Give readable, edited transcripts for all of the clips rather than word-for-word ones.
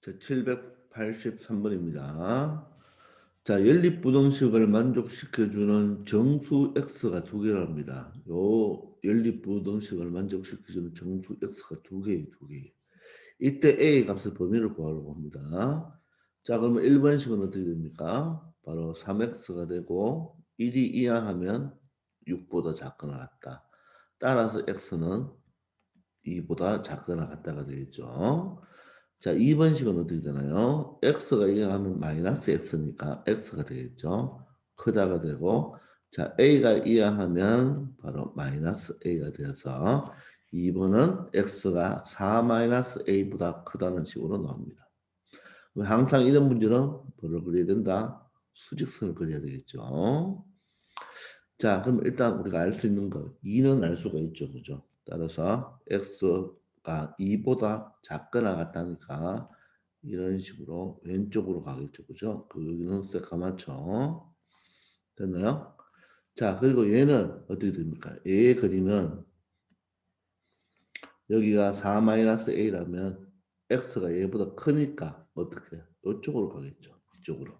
자, 783번입니다. 자, 연립부등식을 만족시켜주는 정수 x가 두 개랍니다. 요 연립부등식을 만족시켜주는 정수 x가 두 개예요, 두 개. 이때 a 값의 범위를 구하려고 합니다. 자, 그러면 1번식은 어떻게 됩니까? 바로 3x가 되고 1이 이하하면 6보다 작거나 같다. 따라서 x는 2보다 작거나 같다가 되겠죠. 자, 2번식은 어떻게 되나요? x가 이하하면 마이너스 x니까 x가 되겠죠. 크다가 되고, 자, a가 이하하면 바로 마이너스 a가 되어서 2번은 x가 4 마이너스 a보다 크다는 식으로 나옵니다. 항상 이런 문제는 뭐를 그려야 된다? 수직선을 그려야 되겠죠. 자, 그럼 일단 우리가 알 수 있는 거 2는 알 수가 있죠. 그죠? 따라서 x가 2보다 작거나 같다니까 이런 식으로 왼쪽으로 가겠죠. 그죠? 그 여기는 새까맣죠. 됐나요? 자, 그리고 얘는 어떻게 됩니까? 얘의 그림은 여기가 4-a라면 x가 얘보다 크니까 어떻게? 이쪽으로 가겠죠. 이쪽으로.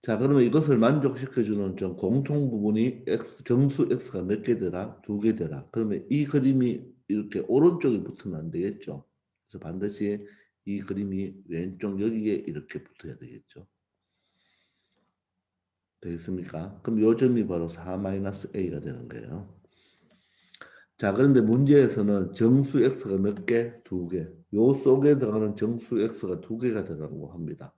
자, 그러면 이것을 만족시켜주는 좀 공통 부분이 x, 정수 x가 몇 개 되라? 두 개 되라. 그러면 이 그림이 이렇게 오른쪽에 붙으면 안 되겠죠. 그래서 반드시 이 그림이 왼쪽 여기에 이렇게 붙어야 되겠죠. 되겠습니까? 그럼 요 점이 바로 4-a가 되는 거예요. 자, 그런데 문제에서는 정수 x가 몇 개? 두 개. 요 속에 들어가는 정수 x가 두 개가 들어가고 합니다.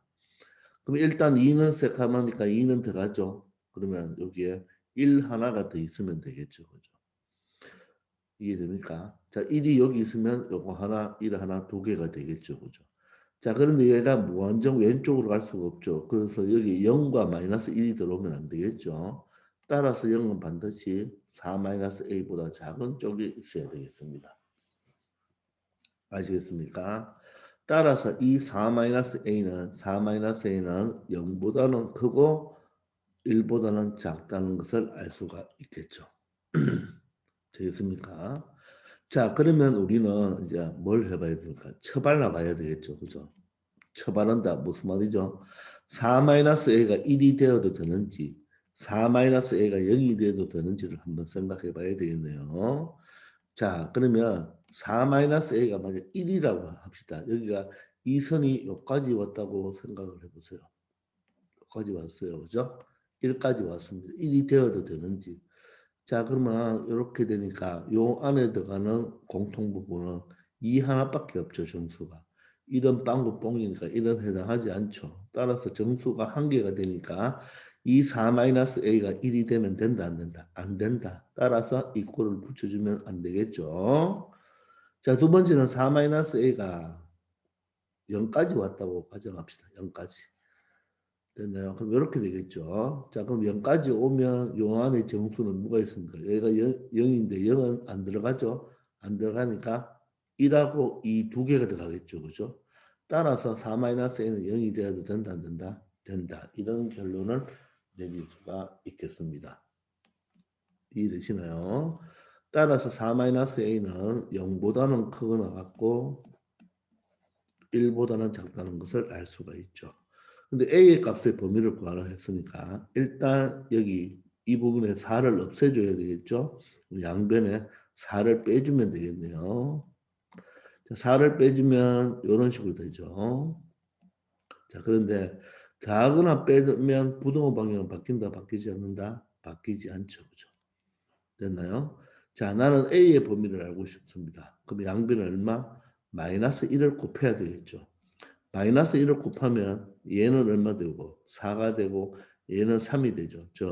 그럼 일단 2는 새까마니까 2는 들어가죠. 그러면 여기에 1 하나가 더 있으면 되겠죠. 그죠? 이해됩니까? 자, 1이 여기 있으면 요거 하나, 1 하나, 두 개가 되겠죠. 그죠? 자, 그런데 얘가 무한정 왼쪽으로 갈 수가 없죠. 그래서 여기 0과 마이너스 1이 들어오면 안 되겠죠. 따라서 0은 반드시 4-a보다 작은 쪽에 있어야 되겠습니다. 아시겠습니까? 따라서 이 4-a는 0보다는 크고 1보다는 작다는 것을 알 수가 있겠죠. 되겠습니까? 자, 그러면 우리는 이제 뭘 해봐야 됩니까? 처발라 봐야 되겠죠. 그죠? 처발한다. 무슨 말이죠? 4-a가 1이 되어도 되는지 4-a가 0이 되어도 되는지를 한번 생각해 봐야 되겠네요. 자, 그러면 4-a가 만약 1이라고 합시다. 여기가 이 선이 여기까지 왔다고 생각을 해보세요. 여기까지 왔어요. 그죠? 1까지 왔습니다. 1이 되어도 되는지. 자, 그러면 이렇게 되니까 요 안에 들어가는 공통 부분은 2 하나밖에 없죠, 정수가. 이런 빵구 뽕이니까 이런 해당하지 않죠. 따라서 정수가 한 개가 되니까 이 4-a가 1이 되면 된다, 안 된다? 안 된다. 따라서 이 꼴을 붙여주면 안 되겠죠. 자, 두 번째는 4-a가 0까지 왔다고 가정합시다. 0까지. 됐나요? 그럼 이렇게 되겠죠. 자, 그럼 0까지 오면 요 안에 정수는 뭐가 있습니까? 얘가 0인데 0은 안 들어가죠. 안 들어가니까 1하고 이 두 개가 들어가겠죠. 그죠? 따라서 4-a는 0이 되어도 된다, 안 된다? 된다. 이런 결론을 내릴 수가 있겠습니다. 이해되시나요? 따라서 4-a는 0보다는 크거나 같고 1보다는 작다는 것을 알 수가 있죠. 근데 a의 값의 범위를 구하라 했으니까 일단 여기 이 부분에 4를 없애줘야 되겠죠. 양변에 4를 빼주면 되겠네요. 자, 4를 빼주면 이런 식으로 되죠. 자, 그런데 작거나 빼면 부등호 방향은 바뀐다, 바뀌지 않는다? 바뀌지 않죠. 그죠? 됐나요? 자, 나는 a의 범위를 알고 싶습니다. 그럼 양변은 얼마? 마이너스 1을 곱해야 되겠죠. 마이너스 1을 곱하면 얘는 얼마 되고 4가 되고 얘는 3이 되죠. 즉,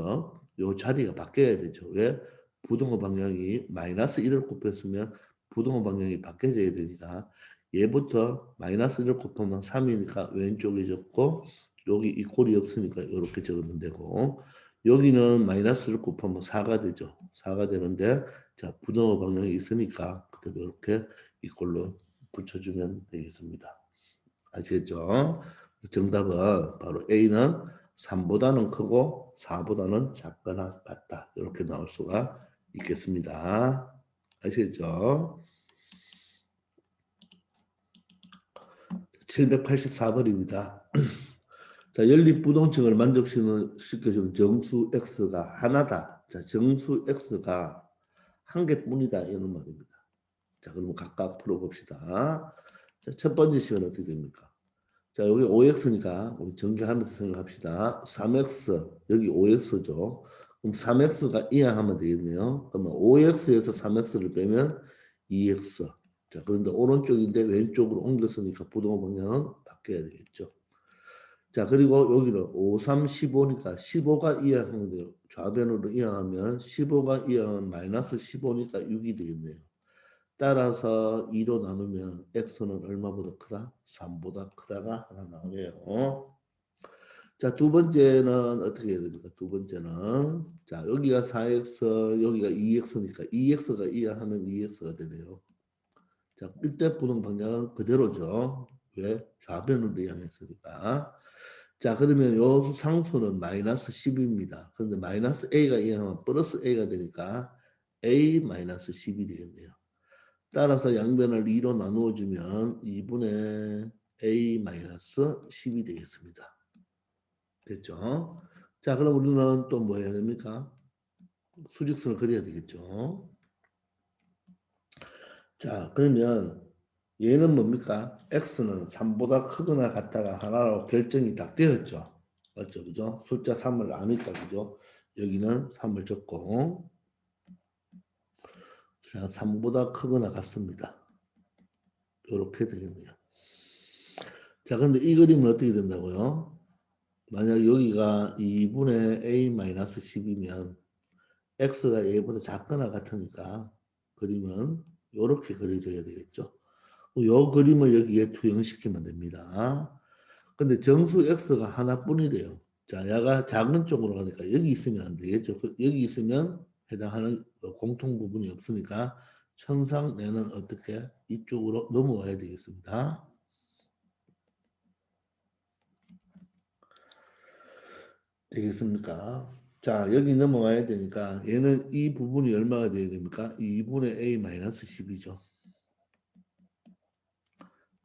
요 자리가 바뀌어야 되죠. 왜? 부등호 방향이 마이너스 1을 곱했으면 부등호 방향이 바뀌어져야 되니까 얘부터 마이너스 1을 곱하면 3이니까 왼쪽에 적고 여기 이 꼴이 없으니까 이렇게 적으면 되고 여기는 마이너스를 곱하면 4가 되죠. 4가 되는데 자 부등호 방향이 있으니까 그대로 이렇게 이 꼴로 붙여주면 되겠습니다. 아시겠죠? 정답은 바로 A는 3보다는 크고 4보다는 작거나 같다. 이렇게 나올 수가 있겠습니다. 아시겠죠? 784번입니다. 자, 연립부동층을 만족시켜주는 정수 x가 하나다. 자, 정수 x가 한 개뿐이다. 이런 말입니다. 자, 그러면 각각 풀어봅시다. 자, 첫 번째 식은 어떻게 됩니까? 자, 여기 5x니까 우리 전개하면서 생각합시다. 3x, 여기 5x죠. 그럼 3x가 이항하면 되겠네요. 그러면 5x에서 3x를 빼면 2x. 자, 그런데 오른쪽인데 왼쪽으로 옮겼으니까 부동호 방향은 바뀌어야 되겠죠. 자, 그리고 여기는 5, 3, 15니까 15가 이항하면 돼요. 좌변으로 이항하면 15가 이항하면 마이너스 15니까 6이 되겠네요. 따라서 2로 나누면 x는 얼마보다 크다? 3보다 크다가 하나 나오네요. 자, 두 번째는 어떻게 해야 됩니까? 두 번째는 자, 여기가 4x, 여기가 2x니까 2x가 이항하면 2x가 되네요. 자, 이때 부동 방향은 그대로죠. 왜? 좌변으로 이항했으니까. 자, 그러면 요 상수는 마이너스 10입니다. 그런데 마이너스 a가 이항하면 플러스 a가 되니까 a 마이너스 10이 되겠네요. 따라서 양변을 2로 나누어 주면 2분의 a 마이너스 10이 되겠습니다. 됐죠? 자, 그럼 우리는 또 뭐 해야 됩니까? 수직선을 그려야 되겠죠? 자, 그러면 얘는 뭡니까? x는 3보다 크거나 같다가 하나로 결정이 딱 되었죠. 맞죠? 그죠? 숫자 3을 아니까, 그죠? 여기는 3을 적고, 자, 3보다 크거나 같습니다. 이렇게 되겠네요. 자, 근데 이 그림은 어떻게 된다고요? 만약 여기가 2분의 a-10이면 x가 a보다 작거나 같으니까 그림은 이렇게 그려져야 되겠죠. 이 그림을 여기에 투영시키면 됩니다. 근데 정수 x가 하나뿐이래요. 자, 얘가 작은 쪽으로 가니까 여기 있으면 안 되겠죠. 여기 있으면 해당하는 공통 부분이 없으니까 천상 내는 어떻게 이쪽으로 넘어와야 되겠습니다. 되겠습니까? 자, 여기 넘어와야 되니까 얘는 이 부분이 얼마가 돼야 됩니까? 2분의 a-10이죠.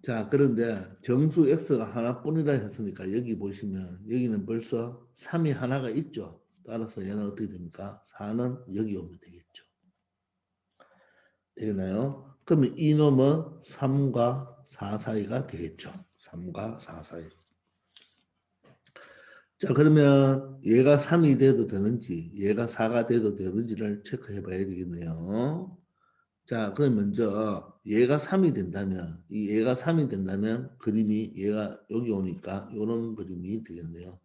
자, 그런데 정수 x가 하나뿐이라 했으니까 여기 보시면 여기는 벌써 3이 하나가 있죠. 따라서 얘는 어떻게 됩니까? 4는 여기 오면 되겠죠. 되겠나요? 그러면 이놈은 3과 4 사이가 되겠죠. 3과 4 사이. 자, 그러면 얘가 3이 돼도 되는지 얘가 4가 돼도 되는지를 체크해 봐야 되겠네요. 자, 그럼 먼저 얘가 3이 된다면 이 얘가 3이 된다면 그림이 얘가 여기 오니까 이런 그림이 되겠네요.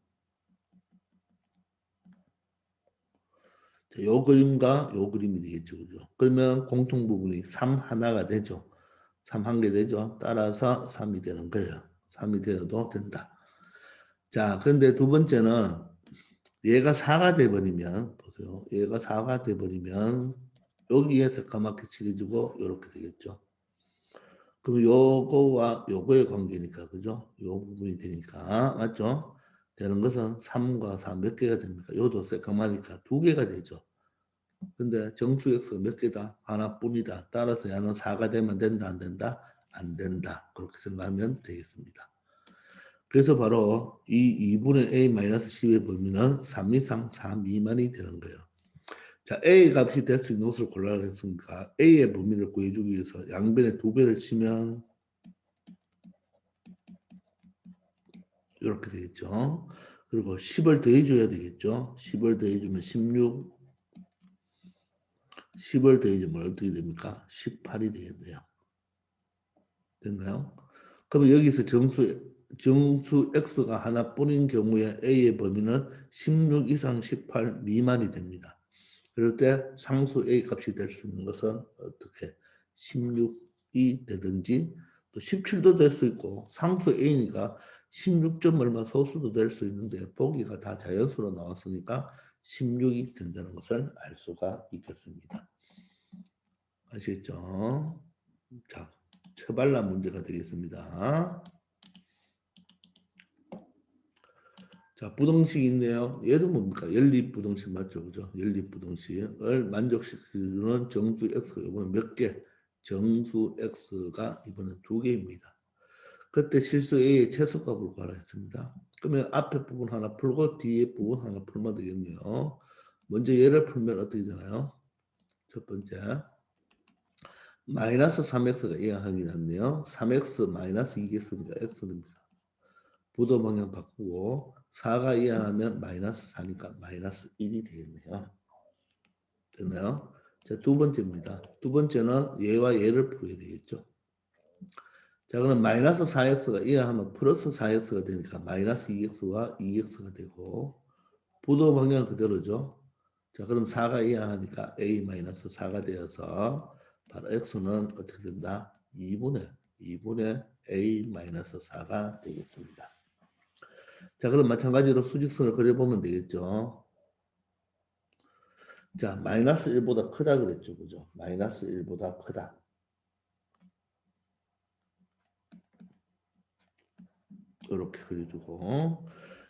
자, 요 그림과 요 그림이 되겠죠. 그죠? 그러면 공통 부분이 3 하나가 되죠. 3 한 개 되죠. 따라서 3이 되는 거예요. 3이 되어도 된다. 자, 근데 두 번째는 얘가 4가 돼버리면 보세요. 얘가 4가 돼버리면 여기에 새까맣게 칠해주고 이렇게 되겠죠. 그럼 요거와 요거의 관계니까 그죠? 요 부분이 되니까 맞죠? 되는 것은 3과 4 몇 개가 됩니까? 요도 새까마니까 두 개가 되죠. 근데 정수 x가 몇 개다? 하나뿐이다. 따라서 얘는 4가 되면 된다 안 된다? 안 된다. 그렇게 생각하면 되겠습니다. 그래서 바로 이 2분의 a-10의 범위는 3 이상 4 미만이 되는 거예요. 자, a 값이 될 수 있는 것을 골라라 했으니까 a의 범위를 구해주기 위해서 양변에 두 배를 치면 이렇게 되겠죠. 그리고 10을 더해줘야 되겠죠. 10을 더해주면 16, 10을 더해주면 어떻게 됩니까? 18이 되겠네요. 됐나요? 그러면 여기서 정수 x가 하나뿐인 경우에 a의 범위는 16 이상 18 미만이 됩니다. 그럴 때 상수 a 값이 될 수 있는 것은 어떻게 16이 되든지 또 17도 될 수 있고 상수 a니까 16점 얼마 소수도 될 수 있는데 보기가 다 자연수로 나왔으니까 16이 된다는 것을 알 수가 있겠습니다. 아시겠죠? 자, 처발란 문제가 되겠습니다. 자, 부등식 있네요. 얘도 뭡니까? 연립부등식 맞죠? 그죠? 연립부등식을 만족시키는 정수 x가 이번에 몇 개? 정수 x가 이번에 두 개입니다. 그때 실수 A의 최소값을 구하라 했습니다. 그러면 앞에 부분 하나 풀고 뒤에 부분 하나 풀면 되겠네요. 먼저 얘를 풀면 어떻게 되나요? 첫 번째 마이너스 3x가 이항하기 낫네요. 3x 마이너스 2x니까 x입니다. 부도 방향 바꾸고 4가 이항하면 마이너스 4니까 마이너스 1이 되겠네요. 됐나요? 자, 두 번째입니다. 두 번째는 얘와 얘를 풀어야 되겠죠. 자, 그럼 마이너스 4x가 이항하면 플러스 4x가 되니까 마이너스 2x와 2x가 되고 부도 방향 그대로죠. 자, 그럼 4가 이항하니까 a 마이너스 4가 되어서 바로 x는 어떻게 된다? 2분의 a 마이너스 4가 되겠습니다. 자, 그럼 마찬가지로 수직선을 그려보면 되겠죠. 자, 마이너스 1보다 크다 그랬죠. 그죠? 마이너스 1보다 크다. 이렇게 그려주고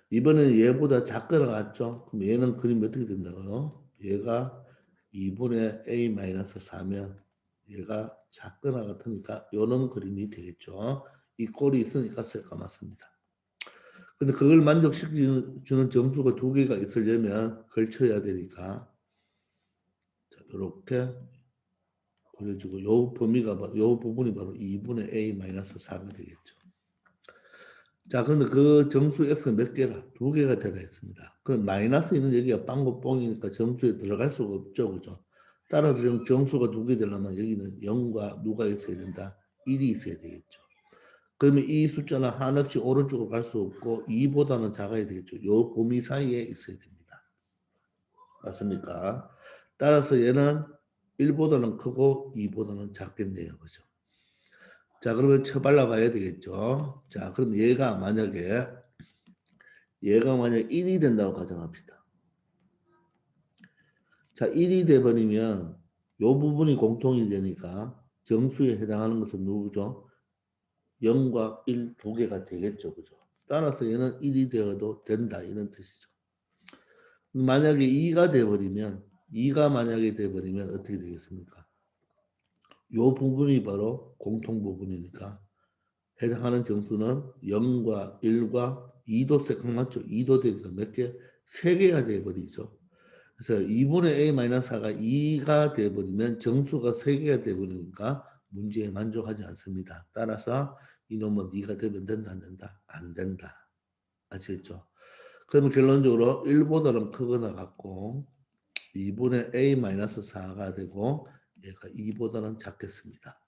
이번에는 얘보다 작거나 같죠? 그럼 얘는 그림이 어떻게 된다고요? 얘가 2분의 a-4면 얘가 작거나 같으니까 이런 그림이 되겠죠. 이 꼴이 있으니까 셀까 맞습니다. 근데 그걸 만족시켜주는 점수가 두 개가 있으려면 걸쳐야 되니까 자, 이렇게 그려주고 요 범위가 요 부분이 바로 2분의 a-4가 되겠죠. 자, 그런데 그 정수 x가 몇 개라? 두 개가 들어가 있습니다. 그럼 마이너스는 여기가 빵긋뽕이니까 정수에 들어갈 수가 없죠. 그죠? 따라서 정수가 두 개 되려면 여기는 0과 누가 있어야 된다? 1이 있어야 되겠죠. 그러면 이 숫자는 한없이 오른쪽으로 갈 수 없고 2보다는 작아야 되겠죠. 요 범위 사이에 있어야 됩니다. 맞습니까? 따라서 얘는 1보다는 크고 2보다는 작겠네요. 그죠? 자, 그러면 쳐발라 봐야 되겠죠. 자, 그럼 얘가 만약 1이 된다고 가정합시다. 자, 1이 돼버리면 요 부분이 공통이 되니까 정수에 해당하는 것은 누구죠? 0과 1 두 개가 되겠죠. 그죠? 따라서 얘는 1이 되어도 된다. 이런 뜻이죠. 만약에 2가 돼버리면 2가 만약에 돼버리면 어떻게 되겠습니까? 요 부분이 바로 공통 부분이니까 해당하는 정수는 0과 1과 2도 세컨 맞죠? 2도 되니까 몇 개? 3개가 돼버리죠. 그래서 2분의 a-4가 2가 돼버리면 정수가 3개가 돼버리니까 문제에 만족하지 않습니다. 따라서 이놈은 2가 되면 된다 안 된다? 안 된다. 아시겠죠? 그러면 결론적으로 1보다는 크거나 같고 2분의 a-4가 되고 얘가 2보다는 작겠습니다.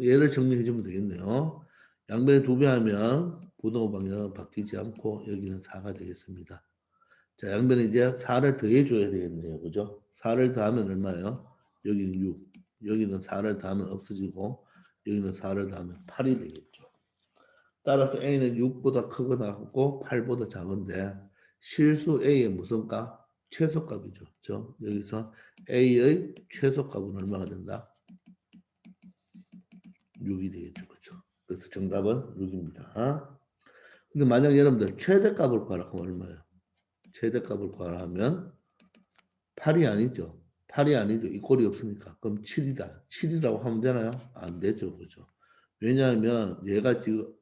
얘를 정리해 주면 되겠네요. 양변에 2배 하면 부동 방향은 바뀌지 않고 여기는 4가 되겠습니다. 자, 양변에 이제 4를 더해 줘야 되겠네요. 그죠? 4를 더하면 얼마예요? 여기는 6. 여기는 4를 더하면 없어지고 여기는 4를 더하면 8이 되겠죠. 따라서 A는 6보다 크거나 하고 8보다 작은데 실수 A의 무슨 값? 최소값이죠. 그렇죠? 여기서 A의 최소값은 얼마가 된다? 6이 되겠죠. 그렇죠? 그래서 정답은 6입니다. 근데 만약 여러분들 최대값을 구하라 하면 얼마예요? 최대값을 구하라 하면 8이 아니죠. 8이 아니죠. 이 꼴이 없으니까. 그럼 7이다. 7이라고 하면 되나요? 안 되죠. 그죠? 왜냐하면 얘가 지금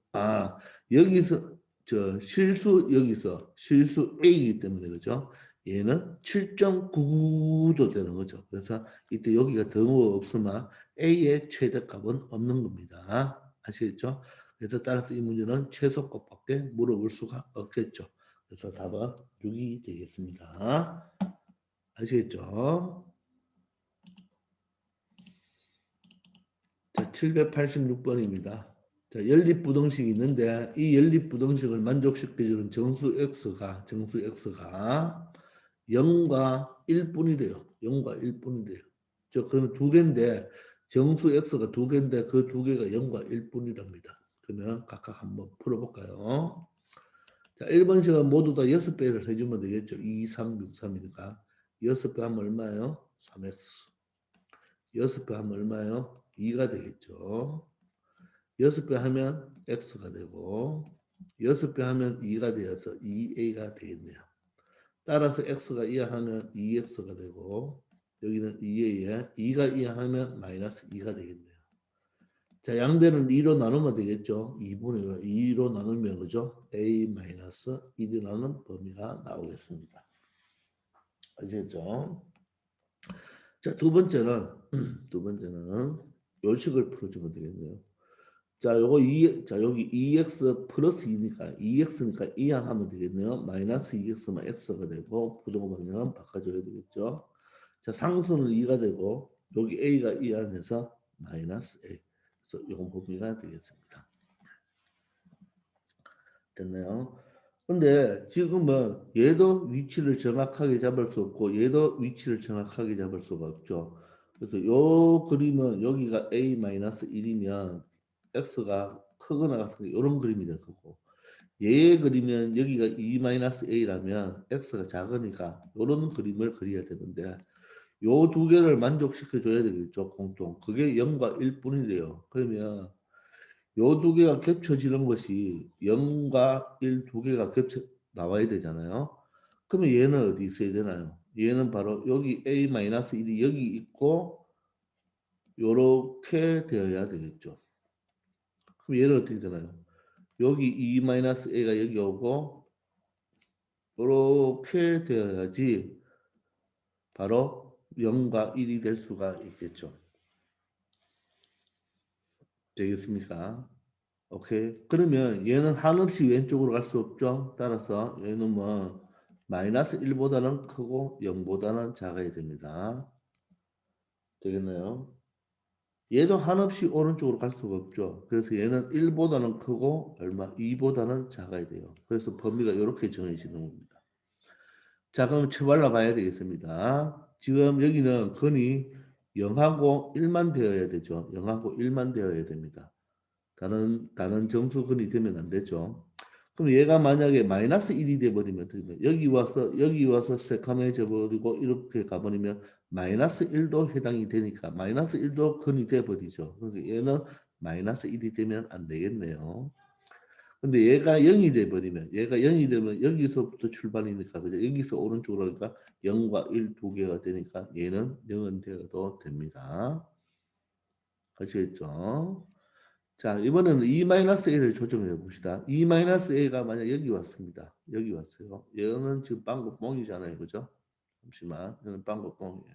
여기서 여기서 실수 A이기 때문에 그죠? 얘는 7.99도 되는 거죠. 그래서 이때 여기가 더 없으면 A의 최대값은 없는 겁니다. 아시겠죠? 그래서 따라서 이 문제는 최소값밖에 물어볼 수가 없겠죠. 그래서 답은 6이 되겠습니다. 아시겠죠? 자, 786번입니다. 자, 연립부등식이 있는데 이 연립부등식을 만족시켜주는 정수 x가 0과 1뿐이래요. 0과 1뿐이래요. 그러면 두 개인데 정수 x가 두 개인데 그 두 개가 0과 1뿐이랍니다. 그러면 각각 한번 풀어볼까요? 자, 1번식은 모두 다 6배를 해주면 되겠죠. 2, 3, 6, 3이니까 6배 하면 얼마예요? 3x. 6배 하면 얼마예요? 2가 되겠죠. 6배 하면 x가 되고 6배 하면 2가 되어서 2a가 되겠네요. 따라서 x가 이하하면 2x가 되고 여기는 2a에 2가 이하하면 마이너스 2가 되겠네요. 자, 양변은 2로 나누면 되겠죠. 2분의 2로 나누면 그죠? A-1이라는 범위가 나오겠습니다. 아시겠죠? 자, 두 번째는 요식을 풀어주면 되겠네요. 자, 요거 자, 여기 2x 플러스 2니까 2x니까 이항하면 되겠네요. 마이너스 2x만 x가 되고 부동 방향은 바꿔줘야 되겠죠. 자, 상수는 2가 되고 여기 a가 이항해서 마이너스 a. 그래서 요건 범위가 되겠습니다. 됐나요? 근데 지금은 얘도 위치를 정확하게 잡을 수 없고 얘도 위치를 정확하게 잡을 수가 없죠. 그래서 요 그림은 여기가 a-1이면 x가 크거나 같은 이런 그림이 될 거고 얘 그리면 여기가 2-a라면 x가 작으니까 이런 그림을 그려야 되는데 요 두 개를 만족시켜 줘야 되겠죠. 공통. 그게 0과 1뿐이래요. 그러면 요 두 개가 겹쳐지는 것이 0과 1 두 개가 겹쳐 나와야 되잖아요. 그러면 얘는 어디 있어야 되나요? 얘는 바로 여기 a-1이 여기 있고 요렇게 되어야 되겠죠. 그럼 얘는 어떻게 되나요? 여기 2-a가 여기 오고 요렇게 되어야지 바로 0과 1이 될 수가 있겠죠. 되겠습니까? 오케이. 그러면 얘는 한없이 왼쪽으로 갈 수 없죠. 따라서 얘는 뭐 마이너스 1보다는 크고 0보다는 작아야 됩니다. 되겠나요? 얘도 한없이 오른쪽으로 갈 수가 없죠. 그래서 얘는 1보다는 크고 얼마 2보다는 작아야 돼요. 그래서 범위가 이렇게 정해지는 겁니다. 자, 그럼 처발라 봐야 되겠습니다. 지금 여기는 근이 0하고 1만 되어야 되죠. 0하고 1만 되어야 됩니다. 다른 정수근이 되면 안 되죠. 그럼 얘가 만약에 마이너스 1이 돼버리면 어떻게 돼요? 여기 와서 새카매져 버리고 이렇게 가버리면 마이너스 1도 해당이 되니까 마이너스 1도 근이 돼버리죠. 그러니까 얘는 마이너스 1이 되면 안 되겠네요. 근데 얘가 0이 돼버리면 얘가 0이 되면 여기서부터 출발이니까 그죠? 여기서 오른쪽으로 하니까 0과 1 두 개가 되니까 얘는 0은 되어도 됩니다. 아시겠죠? 자, 이번에는 E-A를 조정해 봅시다. E-A가 만약 여기 왔습니다. 여기 왔어요. 얘는 지금 빵긋봉이잖아요. 그죠? 잠시만. 얘는 빵긋봉이에요.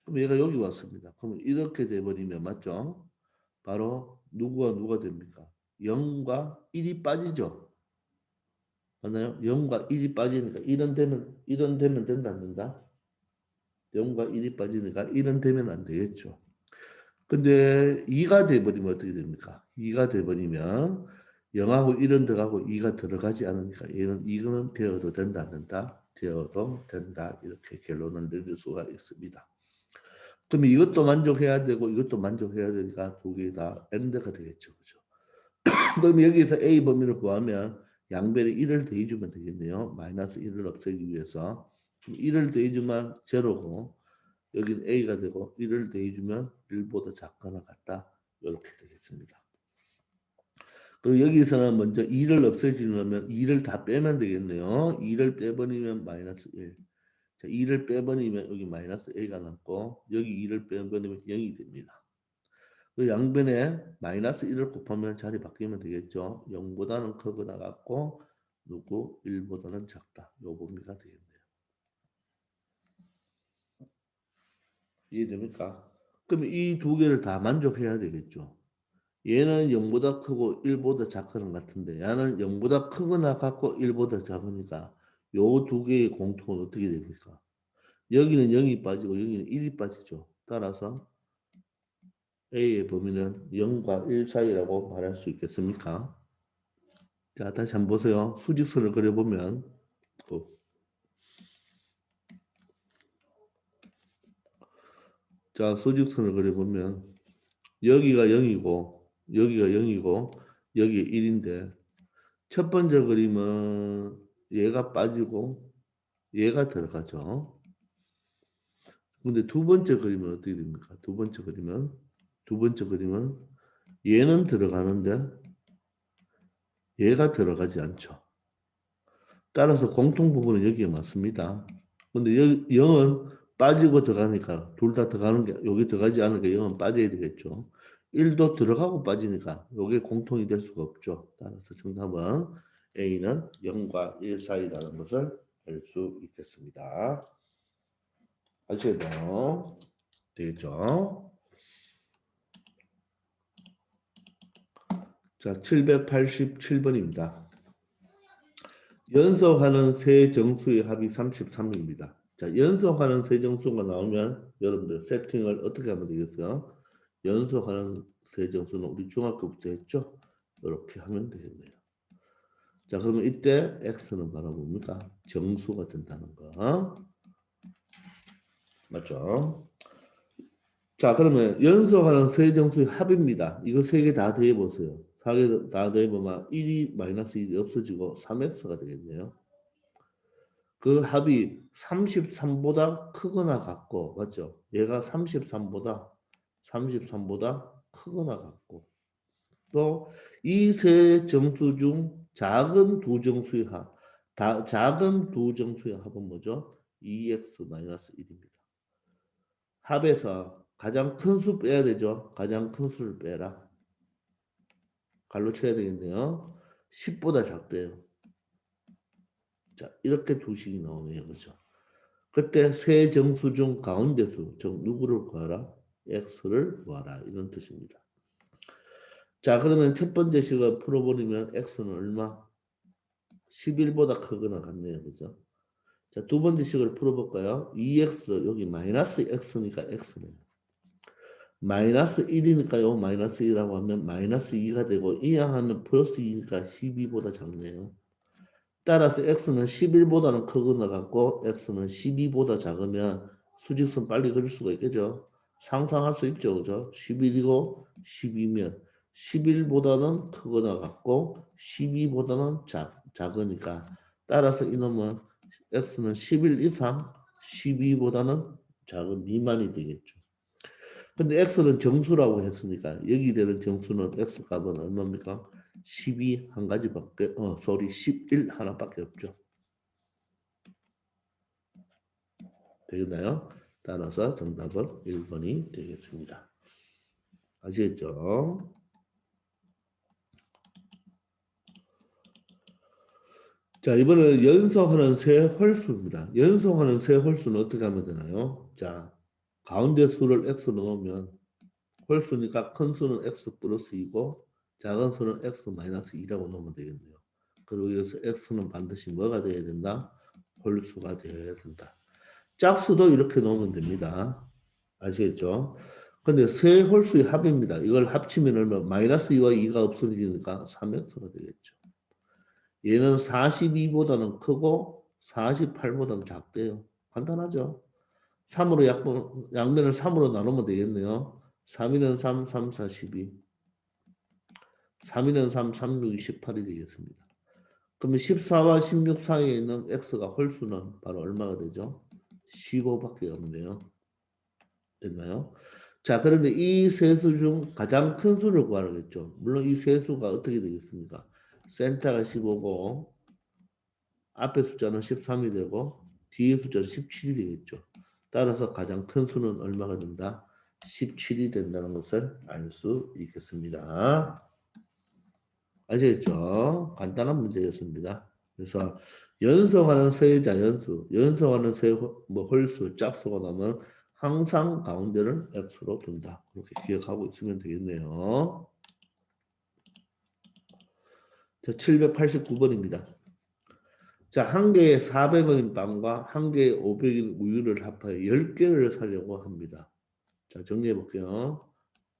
그럼 얘가 여기 왔습니다. 그럼 이렇게 돼버리면 맞죠? 바로 누가 됩니까? 0과 1이 빠지죠. 맞나요? 0과 1이 빠지니까 1은 되면 된다 안 된다? 0과 1이 빠지니까 1은 되면 안 되겠죠. 근데 2가 돼버리면 어떻게 됩니까? 2가 돼버리면 0하고 1은 들어가고 2가 들어가지 않으니까 얘는 이거는 되어도 된다 안 된다? 되어도 된다. 이렇게 결론을 내릴 수가 있습니다. 그럼 이것도 만족해야 되고 이것도 만족해야 되니까 두 개 다 AND가 되겠죠. 그죠? 그럼 여기서 A 범위를 구하면 양변에 1을 더해주면 되겠네요. 마이너스 1을 없애기 위해서. 1을 더해주면 제로고 여기는 A가 되고 1을 더해주면 1보다 작거나 같다. 이렇게 되겠습니다. 그리고 여기서는 먼저 2를 없애주려면 2를 다 빼면 되겠네요. 2를 빼버리면 마이너스 1. 자, 2를 빼버리면 여기 마이너스 A가 남고 여기 2를 빼버리면 0이 됩니다. 그 양변에 마이너스 1을 곱하면 자리 바뀌면 되겠죠. 0보다는 크거나 같고 1보다는 작다. 요 범위가 되겠네요. 이해됩니까? 그럼 이 두 개를 다 만족해야 되겠죠. 얘는 0보다 크고 1보다 작거나 같은데 얘는 0보다 크거나 같고 1보다 작으니까 요 두 개의 공통은 어떻게 됩니까? 여기는 0이 빠지고 여기는 1이 빠지죠. 따라서 A의 범위는 0과 1 사이라고 말할 수 있겠습니까? 자, 다시 한번 보세요. 수직선을 그려보면 자, 수직선을 그려보면 여기가 0이고 여기가 0이고 여기가 1인데 첫 번째 그림은 얘가 빠지고 얘가 들어가죠. 근데 두 번째 그림은 어떻게 됩니까? 두 번째 그림은 얘는 들어가는데 얘가 들어가지 않죠. 따라서 공통 부분은 여기에 맞습니다. 근데 여기 0은 빠지고 들어가니까 둘 다 들어가는 게 여기 들어가지 않으니까 0은 빠져야 되겠죠. 1도 들어가고 빠지니까 이게 공통이 될 수가 없죠. 따라서 정답은 A는 0과 1 사이라는 것을 알 수 있겠습니다. 아시겠죠? 되겠죠? 자, 787번입니다. 연속하는 세 정수의 합이 33입니다. 자, 연속하는 세 정수가 나오면 여러분들 세팅을 어떻게 하면 되겠어요? 연속하는 세 정수는 우리 중학교부터 했죠? 이렇게 하면 되겠네요. 자, 그러면 이때 x는 바로 뭡니까? 정수가 된다는 거. 맞죠? 자, 그러면 연속하는 세 정수의 합입니다. 이거 세 개 다 더해보세요. 4개 다 더해보면 1이 마이너스 1이 없어지고 3x가 되겠네요. 그 합이 33보다 크거나 같고, 맞죠? 얘가 33보다 크거나 같고, 또 이 세 정수 중 작은 두 정수의 합, 작은 두 정수의 합은 뭐죠? 2x-1입니다. 합에서 가장 큰 수 빼야 되죠. 가장 큰 수를 빼라. 갈로 쳐야 되겠네요. 10보다 작대요. 자, 이렇게 두 식이 나오네요. 그렇죠? 그때 세 정수 중 가운데수, 즉 누구를 구하라? x를 구하라. 이런 뜻입니다. 자, 그러면 첫 번째 식을 풀어버리면 x는 얼마? 11보다 크거나 같네요. 그죠? 자, 두 번째 식을 풀어볼까요? 2x, 여기 마이너스 x니까 x네요. 마이너스 1이니까요. 마이너스 1이라고 하면 마이너스 2가 되고 이항하면 플러스 2니까 12보다 작네요. 따라서 x는 11보다는 크거나 같고 x는 12보다 작으면 수직선 빨리 그릴 수가 있겠죠. 상상할 수 있죠. 그죠? 11이고 12면 11보다는 크거나 같고 12보다는 작으니까 따라서 이놈은 x는 11 이상 12보다는 작은 미만이 되겠죠. 근데 x는 정수라고 했으니까 여기 되는 정수는 x 값은 얼마입니까? 12 한 가지밖에 11 하나밖에 없죠. 되겠나요? 따라서 정답은 1번이 되겠습니다. 아시겠죠? 자, 이번에는 연속하는 세 홀수입니다. 연속하는 세 홀수는 어떻게 하면 되나요? 자, 가운데 수를 x로 넣으면 홀수니까 큰 수는 x 플러스 2고 작은 수는 x 마이너스 2라고 넣으면 되겠네요. 그리고 여기서 x는 반드시 뭐가 되어야 된다? 홀수가 되어야 된다. 짝수도 이렇게 놓으면 됩니다. 아시겠죠? 근데 세 홀수의 합입니다. 이걸 합치면 얼마? 마이너스 2와 2가 없어지니까 3x가 되겠죠. 얘는 42보다는 크고 48보다는 작대요. 간단하죠? 3으로 양면을 3으로 나누면 되겠네요. 3이는 3, 3, 4, 12. 3이는 3, 3, 6, 18이 되겠습니다. 그러면 14와 16 사이에 있는 x가 홀수는 바로 얼마가 되죠? 15밖에 없네요. 됐나요? 자, 그런데 이 세수 중 가장 큰 수를 구하겠죠. 물론 이 세수가 어떻게 되겠습니까? 센터가 15고 앞에 숫자는 13이 되고 뒤에 숫자는 17이 되겠죠. 따라서 가장 큰 수는 얼마가 된다? 17이 된다는 것을 알 수 있겠습니다. 아시겠죠? 간단한 문제였습니다. 그래서 연속하는 세 자연수, 연속하는 세 홀수, 짝수가 나면 항상 가운데를 x로 둔다. 그렇게 기억하고 있으면 되겠네요. 자, 789번입니다. 자, 한 개에 400원인 빵과 한 개에 500원 우유를 합하여 10개를 사려고 합니다. 자, 정리해 볼게요.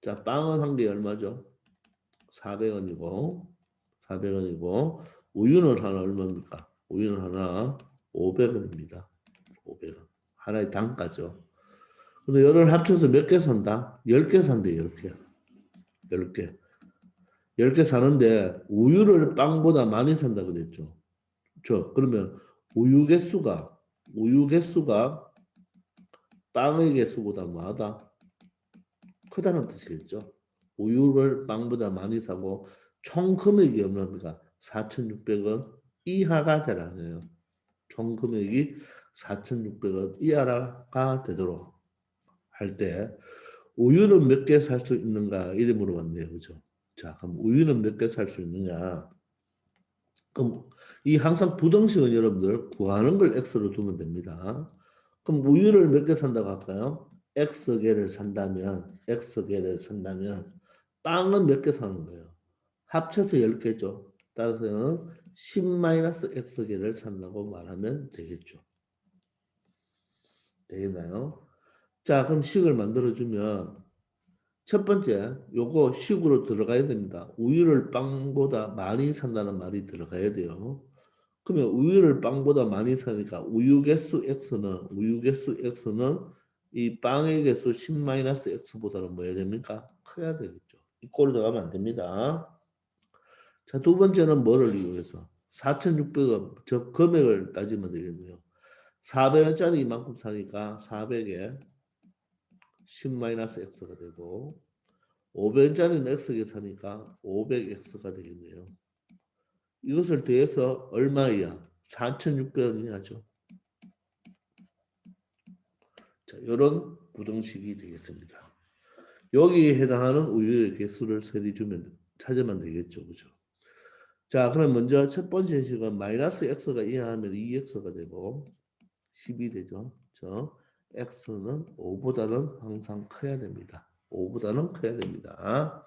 자, 빵은 한 개에 얼마죠? 400원이고 우유는 하나 얼마입니까? 우유는 하나 500원입니다. 500원. 하나의 단가죠. 근데 이를 합쳐서 몇 개 산다? 10개 산대, 10개. 10개. 10개 사는데 우유를 빵보다 많이 산다 그랬죠. 그러면 우유 개수가 빵의 개수보다 뭐하다? 크다는 뜻이겠죠. 우유를 빵보다 많이 사고 총 금액이 얼마입니까? 4,600원 이하가 되라네요. 총 금액이 4,600원 이하가 되도록 할 때 우유는 몇 개 살 수 있는가? 이래 물어봤네요. 그죠? 자, 그럼 우유는 몇 개 살 수 있느냐? 그럼 이 항상 부등식은 여러분들 구하는 걸 x로 두면 됩니다. 그럼 우유를 몇 개 산다고 할까요? x개를 산다면 빵은 몇 개 사는 거예요? 합쳐서 10개죠. 따라서는 10-x개를 산다고 말하면 되겠죠. 되겠나요? 자, 그럼 식을 만들어주면 첫 번째, 요거 식으로 들어가야 됩니다. 우유를 빵보다 많이 산다는 말이 들어가야 돼요. 그러면 우유를 빵보다 많이 사니까 우유 개수 x는 이 빵의 개수 10-x보다는 뭐 해야 됩니까? 커야 되겠죠. 이 꼴 들어가면 안 됩니다. 자, 두 번째는 뭐를 이용해서 4,600원 저 금액을 따지면 되겠네요. 400원짜리 이만큼 사니까 400에 10-x가 되고 500원짜리는 x개 사니까 500x가 되겠네요. 이것을 더해서 얼마야? 4,600원이 하죠. 자, 이런 부등식이 되겠습니다. 여기에 해당하는 우유의 개수를 찾으면 되겠죠. 그죠? 자, 그럼 먼저 첫 번째 식은 마이너스 x가 이하하면 2x가 되고 10이 되죠. 저 x는 5보다는 항상 커야 됩니다. 5보다는 커야 됩니다.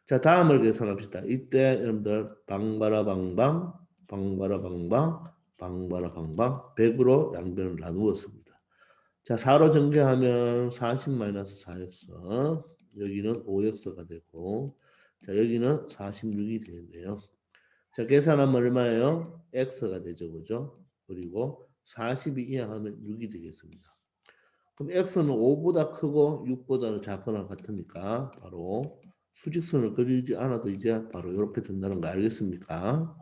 자, 다음을 계산합시다. 이때 여러분들 방바라방방 100으로 양변을 나누었습니다. 자, 4로 전개하면 40-4x 여기는 5x가 되고 자, 여기는 46이 되겠네요. 자, 계산하면 얼마예요? x가 되죠. 그죠? 그리고 40이 이항하면 6이 되겠습니다. 그럼 x는 5보다 크고 6보다는 작거나 같으니까 바로 수직선을 그리지 않아도 이제 바로 이렇게 된다는 거 알겠습니까?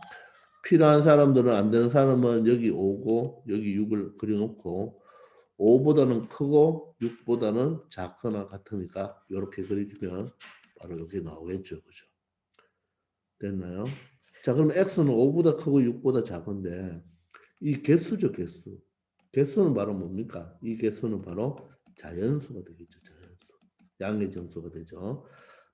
필요한 사람들은 안 되는 사람은 여기 5고 여기 6을 그려놓고 5보다는 크고 6보다는 작거나 같으니까 이렇게 그려주면 바로 여기 나오겠죠. 그죠? 됐나요? 자, 그럼 x는 5보다 크고 6보다 작은데 이 개수죠, 개수. 개수는 바로 뭡니까? 이 개수는 바로 자연수가 되겠죠. 자연수. 양의 정수가 되죠.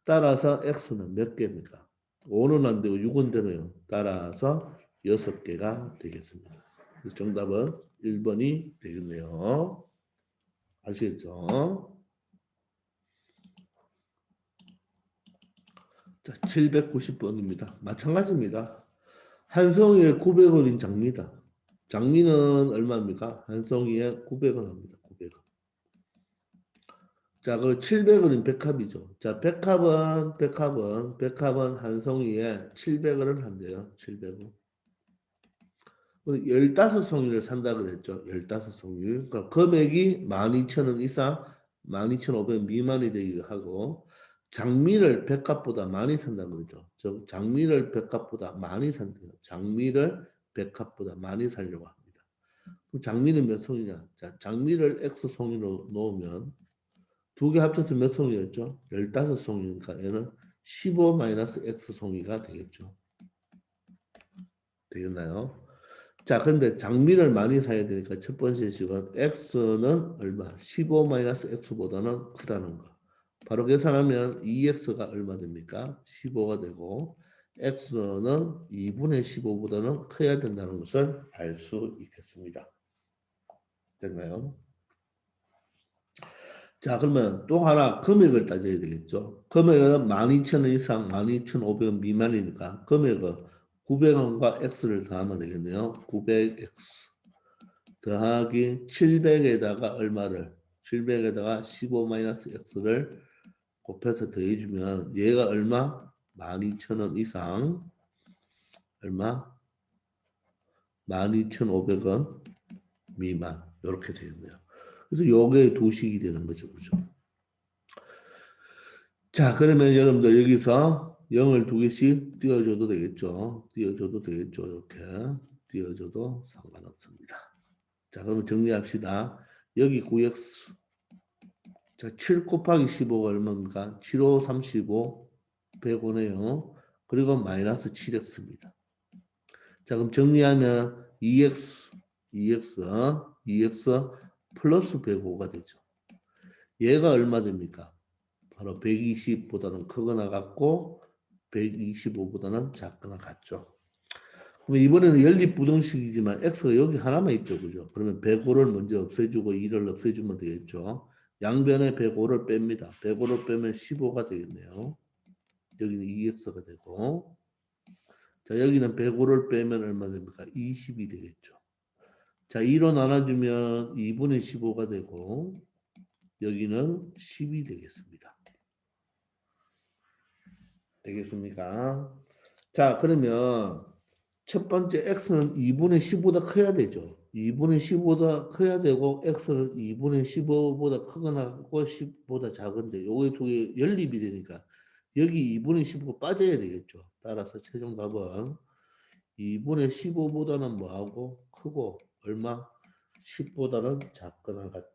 따라서 x는 몇 개입니까? 5는 안 되고 6은 되네요. 따라서 6개가 되겠습니다. 그래서 정답은 1번이 되겠네요. 아시겠죠? 자, 790번입니다. 마찬가지입니다. 한 송이에 900원인 장미다. 장미는 얼마입니까? 한 송이에 900원 합니다. 900원. 자, 그 700원인 백합이죠. 자, 백합은 한 송이에 700원을 한대요. 700원. 15송이를 산다 그랬죠. 15송이. 그러니까 금액이 12,000원 이상, 12,500원 미만이 되기도 하고 장미를 백합보다 많이 산다는 거죠. 즉 장미를 백합보다 많이 산대요. 장미를 백합보다 많이 살려고 합니다. 그럼 장미는 몇 송이냐? 자, 장미를 X송이로 놓으면 두 개 합쳐서 몇 송이였죠? 15송이니까 얘는 15-X송이가 되겠죠. 되겠나요? 자, 근데 장미를 많이 사야 되니까 첫 번째 식은 X는 얼마? 15-X보다는 크다는 거. 바로 계산하면 2X가 얼마 됩니까? 15가 되고 X는 2분의 15보다는 커야 된다는 것을 알 수 있겠습니다. 됐나요? 자, 그러면 또 하나 금액을 따져야 되겠죠. 금액은 12,000원 이상 12,500원 미만이니까 금액은 900원과 X를 더하면 되겠네요. 900X 더하기 700에다가 얼마를 700에다가 15-X를 곱해서 더해주면 얘가 얼마? 12,000원 이상 얼마? 12,500원 미만 이렇게 되겠네요. 그래서 요게 두 식이 되는 거죠. 그죠? 자, 그러면 여러분들 여기서 0을 두 개씩 띄워줘도 되겠죠. 띄워줘도 되겠죠. 이렇게 띄워줘도 상관없습니다. 자, 그러면 정리합시다. 여기 9x 자, 7 곱하기 15가 얼마입니까? 7, 5, 35, 105네요. 그리고 마이너스 7x입니다. 자, 그럼 정리하면 2x 플러스 105가 되죠. 얘가 얼마 됩니까? 바로 120보다는 크거나 같고 125보다는 작거나 같죠. 그럼 이번에는 연립부등식이지만 x가 여기 하나만 있죠. 그죠? 그러면 105를 먼저 없애주고 2를 없애주면 되겠죠. 양변에 105를 뺍니다. 105를 빼면 15가 되겠네요. 여기는 2x가 되고 자 여기는 105를 빼면 얼마 됩니까? 20이 되겠죠. 자 2로 나눠주면 2분의 15가 되고 여기는 10이 되겠습니다. 되겠습니까? 자 그러면 첫 번째 x는 2분의 10보다 커야 되죠. 2분의 10보다 커야 되고 x는 2분의 15보다 크거나 같고 10보다 작은데 요게 두 개 연립이 되니까 여기 2분의 15가 빠져야 되겠죠. 따라서 최종 답은 2분의 15보다는 뭐하고 크고 얼마? 10보다는 작거나 같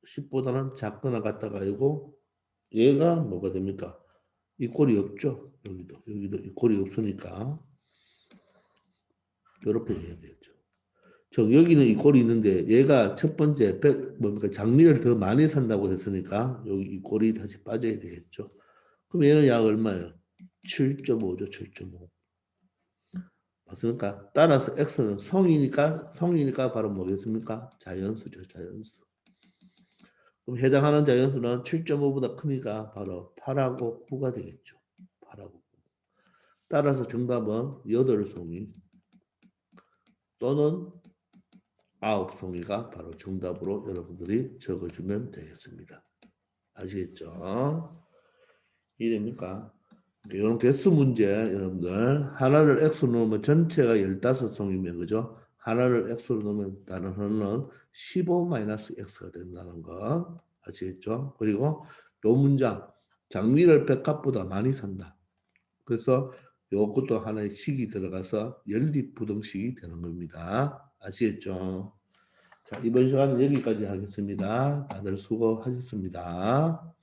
10보다는 작거나 같다가 아니고 얘가 뭐가 됩니까? 이 꼴이 없죠. 여기도 이 꼴이 없으니까 이렇게 돼야 되죠. 여기는 이 꼴이 있는데 얘가 첫 번째 뭡니까 장미를 더 많이 산다고 했으니까 여기 이 꼴이 다시 빠져야 되겠죠. 그럼 얘는 약 얼마예요? 7.5죠. 7.5. 맞습니까? 따라서 x는 성이니까 바로 뭐겠습니까? 자연수죠. 자연수. 그럼 해당하는 자연수는 7.5보다 크니까 바로 8하고 9가 되겠죠. 8하고 9. 따라서 정답은 8송이 또는 9송이가 바로 정답으로 여러분들이 적어주면 되겠습니다. 아시겠죠? 이해됩니까? 이런 개수 문제 여러분들 하나를 x로 놓으면 전체가 15송이면 그죠? 하나를 x로 놓으면 다른 하나는 15-x가 된다는 거 아시겠죠? 그리고 요 문장 장미를 백합보다 많이 산다. 그래서 요것도 하나의 식이 들어가서 연립부등식이 되는 겁니다. 아시겠죠? 자, 이번 시간은 여기까지 하겠습니다. 다들 수고하셨습니다.